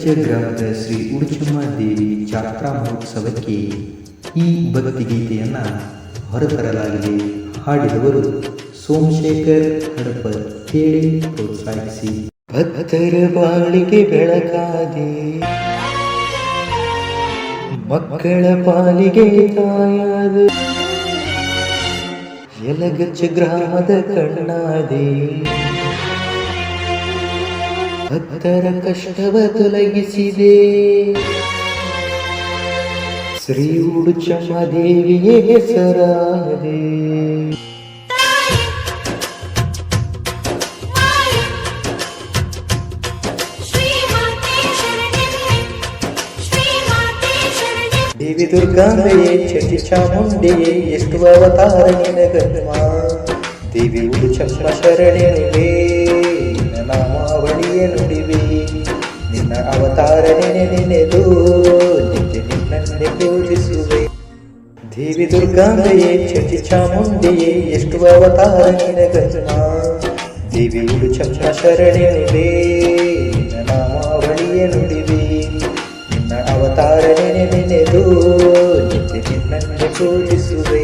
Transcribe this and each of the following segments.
ಯಲಗಜ್ಜ ಗ್ರಾಮದ ಶ್ರೀ ಉಡುಚಮ್ಮ ದೇವಿ ಜಾತ್ರಾ ಮಹೋತ್ಸವಕ್ಕೆ ಈ ಭಕ್ತಿಗೀತೆಯನ್ನು ಹೊರತರಲಾಗಿದೆ. ಹಾಡಿದವರು ಸೋಮಶೇಖರ್ ಹಡಪರ್. ಕೇಳಿ ಪ್ರೋತ್ಸಾಹಿಸಿ. ಭಕ್ತರ ಬಾಳಿಗೆ ಬೆಳಕಾದೆ, ಮಕ್ಕಳ ಪಾಲಿಗೆ ತಾಯಾದ, ಯಲಗಜ್ಜ ಗ್ರಾಮದ ಕಣ್ಣಾದೆ, ಭಕ್ತರ ಕಷ್ಟವ ತೊಲಗಿಸಿದೆ. ಶ್ರೀ ಉಡುಚಮ್ಮ ದೇವಿಯೇ ಹೆಸರಾದೆ. ದೇವಿ ದುರ್ಗಾಂಬೆಯೇ ಚಟಿ ಚಾಮುಂಡೆಯೇ ಎಷ್ಟು ಅವತಾರ ನಿನಗಮ್ಮ. ದೇವಿ ಉಡುಚಮ್ಮ ಶರಣೆನುವೆ, ನಿನ್ನ ನಾಮಾವಳಿಯ ನುಡಿವೆ. ನಿನ್ನ ಅವತಾರ ನೆನೆದು ನಿತ್ಯ ನಿನ್ನನ್ನೇ ಪೂಜಿಸುವೆ. ದೇವಿ ದುರ್ಗಾಂಬೆಯೇ ಚಟಿ ಚಾಮುಂಡೆಯೇ ಎಷ್ಟು ಅವತಾರ ನಿನಗಮ್ಮ. ದೇವಿ ಉಡುಚಮ್ಮ ಶರಣೆನುವೆ, ನಿನ್ನ ನಾಮಾವಳಿಯ ನುಡಿವೆ. ನಿನ್ನ ಅವತಾರ ನೆನೆದು ನಿತ್ಯ ನಿನ್ನನ್ನೇ ಪೂಜಿಸುವೆ.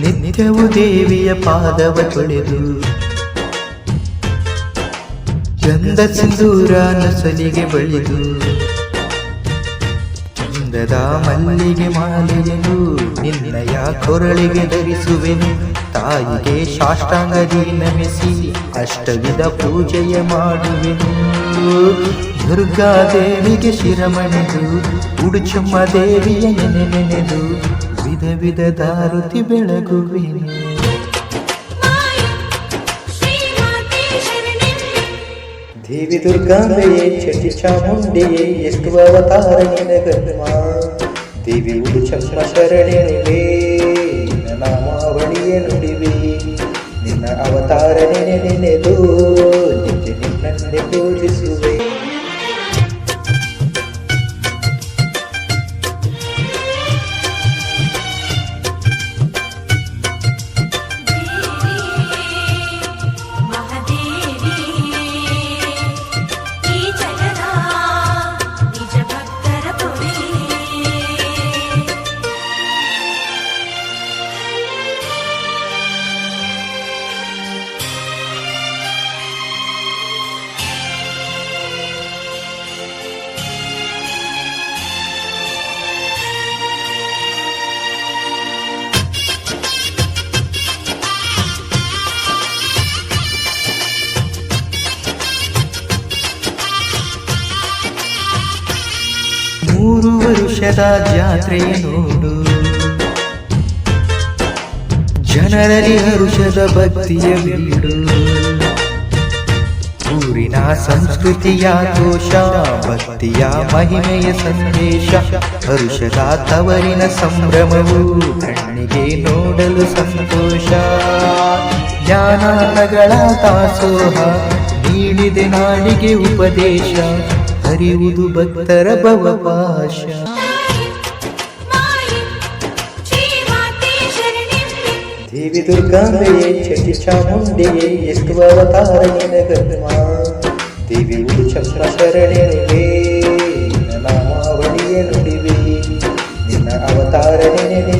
ನಿತ್ಯವೂ ದೇವಿಯ ಪಾದವ ತೊಳೆದು ಗಂಧ ಸಿಂಧೂರ ನಸಲಿಗೆ ಬಳಿದು ಚಂದದ ಮಲ್ಲಿಗೆ ಮಾಲೆಯನ್ನು ನಿನ್ನಯ ಕೊರಳಿಗೆ ಧರಿಸುವೆನು. ತಾಯಿಗೆ ಸಾಷ್ಟಾಂಗದಿ ನಮಿಸಿ ಅಷ್ಟವಿಧ ಪೂಜೆಯ ಮಾಡುವೆನು. ದುರ್ಗಾದೇವಿಗೆ ಶಿರಮಣೆದು ಉಡುಚಮ್ಮ ದೇವಿಯ ನೆನೆದು ವಿಧ ವಿಧ ದಾರುತಿ ಬೆಳಗುವೆನು. ದೇವಿ ದುರ್ಗಾಂಬೆಯೇ ಚಟಿ ಚಾಮುಂಡೆಯೇ ಎಷ್ಟು ಅವತಾರ ನಿನಗಮ್ಮ. ದೇವಿ ಉಡುಚಮ್ಮ ಶರಣೆನುವೆ, ನಿನ್ನ ನಾಮಾವಳಿಯ ನುಡಿವೆ. ನಿನ್ನ ಅವತಾರ ನೆನೆದು ನಿತ್ಯ ನಿನ್ನನ್ನೇ ಪೂಜಿಸುವೆ. ಮೂರು ವರುಷದ ಜಾತ್ರೆಯ ನೋಡು, ಜನರಲ್ಲಿ ಹರುಷದ ಭಕ್ತಿಯ ಬೀಡು. ಊರಿನ ಸಂಸ್ಕೃತಿಯ ದೋಷ, ಭಕ್ತಿಯ ಮಹಿಮೆಯ ಸಂದೇಶ. ಹರುಷದ ತವರಿನ ಸಂಭ್ರಮವು ಕಣ್ಣಿಗೆ ನೋಡಲು ಸಂತೋಷ. ಜ್ಞಾನಗಳ ದಾಸೋಹ ನೀಡಿದೆ ನಾಡಿಗೆ ಉಪದೇಶ. ಹರಿಯುವುದು ಭಕ್ತರ ಭವಪಾಶ. ದೇವಿ ದುರ್ಗಾಂಬೆಯೇ ಚಟಿ ಚಾಮುಂಡೆಯೇ ಎಷ್ಟು ಅವತಾರ ನಿನಗಮ್ಮ. ದೇವಿ ಉಡುಚಮ್ಮ ಶರಣೆನುವೆ, ನಿನ್ನ ನಾಮಾವಳಿಯ ನುಡಿವೆ. ನಿನ್ನ ಅವತಾರ ನೆನೆ